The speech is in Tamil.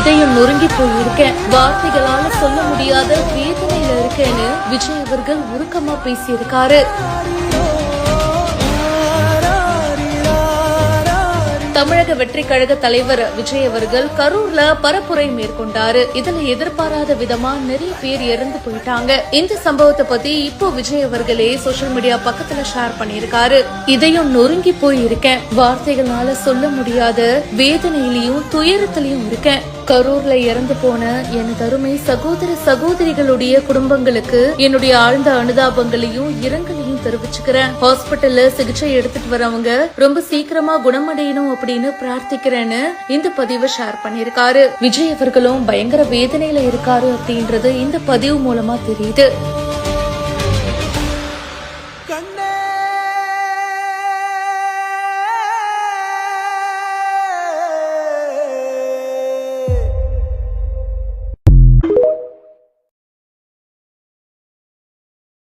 இதயம் நொறுங்கி போயிருக்கேன், வார்த்தைகளால சொல்ல முடியாத வேதனையில இருக்கேன்னு விஜய் அவர்கள் உருக்கமா பேசியிருக்காரு. தமிழக வெற்றி கழக தலைவர் விஜய் அவர்கள் கரூர்ல பரப்புரை மேற்கொண்டாரு. இதுல எதிர்பாராத விதமா நிறைய பேர் இறந்து போயிட்டாங்க. இந்த சம்பவத்தை பத்தி இப்போ விஜய் அவர்களே சோசியல் மீடியா பக்கத்துல ஷேர் பண்ணிருக்காரு. இதயம் நொறுங்கி போய் இருக்கேன், வார்த்தைகளால சொல்ல முடியாத வேதனையிலையும் துயரத்திலையும் இருக்கேன். கரூர்ல இறந்து போன எனது அருமை சகோதர சகோதரிகளுடைய குடும்பங்களுக்கு என்னுடைய ஆழ்ந்த அனுதாபங்களையும் இரங்கலையும் தெரிவிச்சுக்கிறேன். ஹாஸ்பிட்டல்ல சிகிச்சை எடுத்துட்டு வரவங்க ரொம்ப சீக்கிரமா குணமடையணும் அப்படின்னு பிரார்த்திக்கிறேன்னு இந்த பதிவை ஷேர் பண்ணிருக்காரு. விஜய் அவர்களும் பயங்கர வேதனையில இருக்காரு அப்படின்றது இந்த பதிவு மூலமா தெரியுது.